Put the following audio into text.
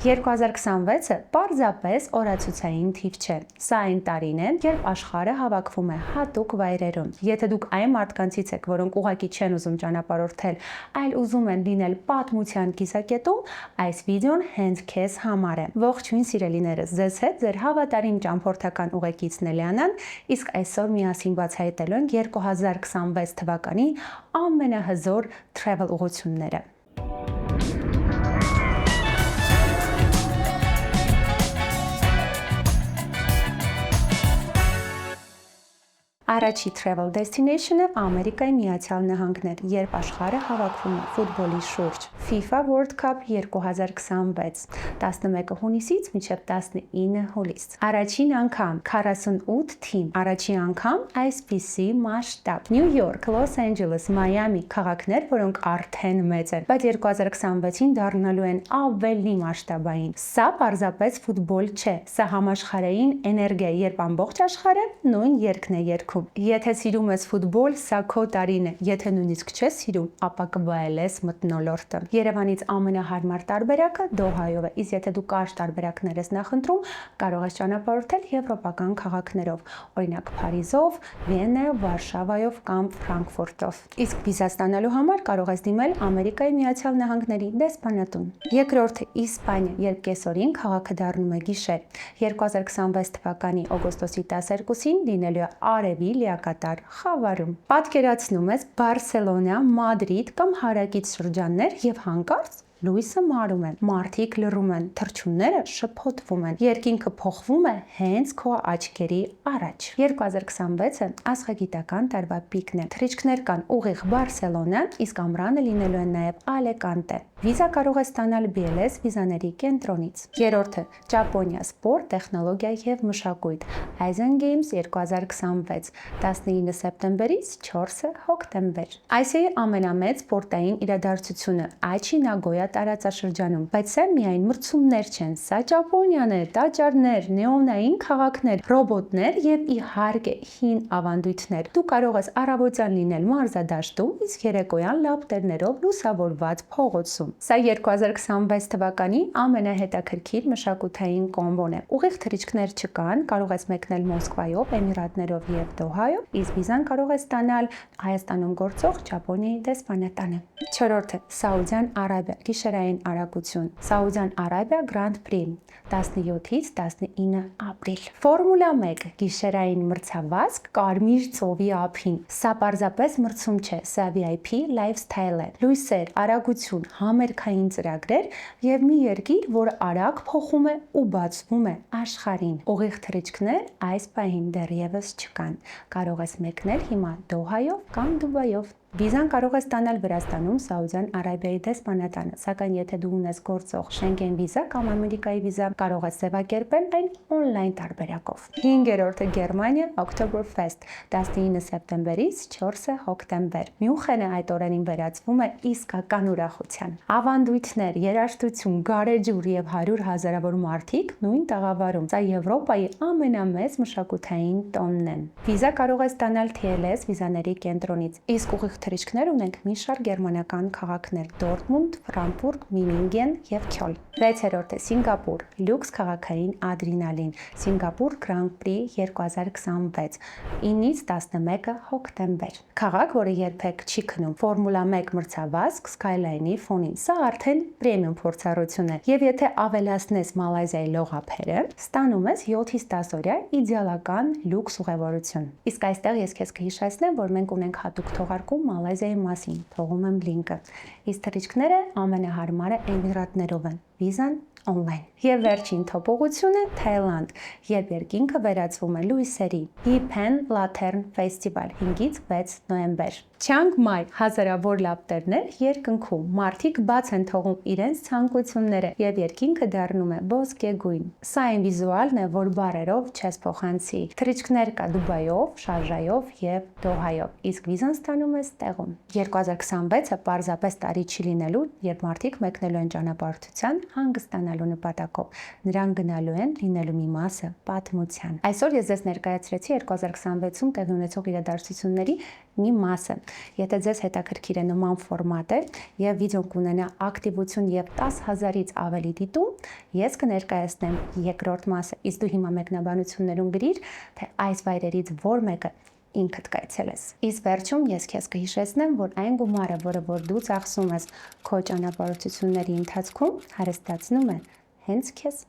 2026-ը պարզապես օրացուցային թիվ չէ։ Սա այն տարին է, երբ աշխարհը հավաքվում է հատուկ վայրերում։ Եթե դուք այն մարդկանցից եք, որոնք ուղղակի չեն ուզում ճանապարհորդել, այլ ուզում են լինել պատմության կիզակետում, այս վիդեոն հենց քեզ համար է։ Ողջույն սիրելիներս, ձեզ հետ ձեր հավատարիմ ճամփորդական ուղեկիցն Էլիանան, իսկ այսօր միասին բացահայտելու ենք 2026 թվականի ամենահզոր travel ուղղությունները։ Առաջի travel destination-ը Ամերիկայի Միացյալ Նահանգներ, երբ աշխարհը հավաքվում է ֆուտբոլի շուրջ։ FIFA World Cup 2026, 11 հունիսից մինչև 19 հուլիս։ Առաջին անգամ 48 թիմ, առաջին անգամ այսպիսի մասշտաբ։ Նյու Յորք, Լոս Անջելես, Մայամի քաղաքներ, որոնք արդեն մեծ են, բայց 2026-ին դառնալու են ավելի մասշտաբային։ Սա պարզապես ֆուտբոլ չէ, սա համաշխարհային էներգիա է, երբ ամբողջ աշխարհը նույն երգն է երգում։ Եթե սիրում ես ֆուտբոլ, սա քո տարին է, եթե նույնիսկ չես սիրում, ապա կվայելես մթնոլորտը։ Երևանից ամենահարմար տարբերակը Դոհայով է, իսկ եթե դու կարճ տարբերակներ ես նախընտրում, կարող ես ճանապարհորդել եվրոպական քաղաքներով, օրինակ Փարիզով, Վիեննայով, Վարշավայով կամ Ֆրանկֆուրտով։ Իսկ վիզա ստանալու համար կարող ես դիմել Ամերիկայի Միացյալ Նահանգների դեսպանատուն։ Երկրորդը Իսպանիա, երբ կեսօրին քաղաքը դառնում է գիշեր։ 2026 թվականի օգոստոսի 12-ին լինելու է արևի լիակատար խավարում։ Պատկերացնում ես Բարսելոնա, Մադրիդ կամ հարակից շրջաններ եւ հանկարծ լույսը մարում է, մարդիկ լռում են, թռչունները շփոթվում են, երկինքը փոխվում է հենց քո աչքերի առաջ։ 2026-ը աստղագիտական տարվա պիկն է։ Թռիչքներ կան ուղիղ Բարսելոնա, իսկ ամռանը լինելու են նաև Ալեկանտե։ Վիզա կարող է ստանալ BLS վիզաների կենտրոնից։ Երրորդը Ճապոնիա, սպորտ, տեխնոլոգիա եւ մշակույթ։ Asian Games 2026, 19 սեպտեմբերից 4 հոկտեմբեր։ Ասիայի ամենամեծ սպորտային իրադարձությունը Aichi Nagoya տարածաշրջանում, բայց սա միայն մրցումներ չեն, սա Ճապոնիան է, տաճարներ, նեոնային քաղաքներ, ռոբոտներ եւ իհարկե հին ավանդույթներ։ Դու կարող ես առավոտյան լինել մարզադաշտում, իսկ երեկոյան լապտերներով լուսավորված փողոցում։ Սա 2026 թվականի ամենահետաքրքիր մշակութային կոմբոն է։ Ուղիղ թռիչքներ չկան, կարող ես մեկնել Մոսկվայով, Էմիրատներով եւ Դոհայով, իսկ վիզան կարող ես ստանալ Հայաստանում գործող Ճապոնիայի դեսպանատանը։ Չորրորդը Սաուդյան Արաբիա, գիշերային արագություն։ Սաուդյան Արաբիա Grand Prix 17-ից 19 ապրիլ։ Ֆորմուլա 1 գիշերային մրցավազք Կարմիր ծովի ափին։ Սա պարզապես մրցում չէ, սա VIP lifestyle է։ Լույսեր, արագություն, համերգային ծրագրեր եւ մի երկիր, որը արագ փոխում է ու բացվում է աշխարհին։ Ուղիղ թռիչքներ այս պահին դեռևս չկան։ Կարող ես մեկնել հիմա Դոհայով կամ Դուբայով։ Վիզան կարող է ստանալ Վրաստանում Սաուդյան Արաբիայի դեսպանատանը, սակայն եթե դու ունես գործող Schengen վիզա կամ Ամերիկայի վիզա, կարող ես ձևակերպել այն օնլայն տարբերակով։ 5-րդը Գերմանիա Oktoberfest 19 սեպտեմբերից 4 հոկտեմբեր։ Մյունխենը այդ օրերին վերածվում է իսկական ուրախության։ Ավանդույթներ, երաժշտություն, գարեջուր եւ 100 հազարավոր մարդիկ նույն տաղավարում։ Սա Եվրոպայի ամենամեծ մշակութային տոնն է։ Վիզա կարող է ստանալ TLS վիզաների կենտրոնից, իսկ ուղիղ թռիչքներ ունենք մի շարք գերմանական քաղաքներ՝ Դորտմունդ, Ֆրանկֆուրտ, Միմինգեն եւ Քյոլ։ 6-րդը Սինգապուր, լյուքս քաղաքային ադրենալին, Սինգապուր Grand Prix 2026, 9-ից 11 հոկտեմբեր։ Քաղաք, որը երբեք չի քնում, Ֆորմուլա 1 մրցավազք Skyline-ի ֆոնին։ Սա արդեն պրեմիում փորձառություն է։ Եվ եթե ավելացնես Մալայզիայի լողափերը, ստանում ես 7-ից 10 օրյա իդեալական լյուքս ուղևորություն։ Իսկ այստեղ ես քեզ կհիշեցնեմ, որ մենք ունենք հատուկ թողարկում Մալայզիայի մասին, թողում եմ լինկը։ Իսկ թռիչքները ամենահարմարը Էմիրատներով են, վիզան օնլայն։ Եվ վերջին թոփողությունը Թայլանդ, երբ երկինքը վերածվում է լույսերի։ Pen Lantern Festival 5-ից 6 նոյեմբեր։ Չանգ Մայ հազարավոր լապտերներ երկնքում, մարդիկ բաց են թողում իրենց ցանկությունները եւ երկինքը դառնում է ոսկեգույն։ Սա այն վիզուալն է, որ բառերով չես փոխանցի։ Թռիչքներ կա Դուբայով, Շարժայով եւ Դոհայով, իսկ վիզան ստանում ես տեղում։ 2026-ը պարզապես տարի չի լինելու, երբ մարդիկ մեկնելու են ճանապարհորդության հանգստանալու նպատակով։ Նրանք գնալու են լինելու մի մասը պատմության։ Այսօր ես ձեզ ներկայացրեցի 2026-ում տեղի ունեցող իրադարձությունների մի մասը։ Եթե ձեզ հետաքրքիր է նման ֆորմատը եւ վիդեոն կունենա ակտիվություն եւ 10,000-ից ավելի դիտում, ես կներկայացնեմ երկրորդ մասը։ Իսկ դու հիմա մեկնաբանություններում գրիր, թե այս վայրերից որ մեկը ինքդ կայցել ես։ Իսկ վերջում ես քեզ կհիշեցնեմ, որ այն գումարը, որը դու ծախսում ես քո ճանապարհորդությունների ընթացքում, հարստացնում է հենց քեզ։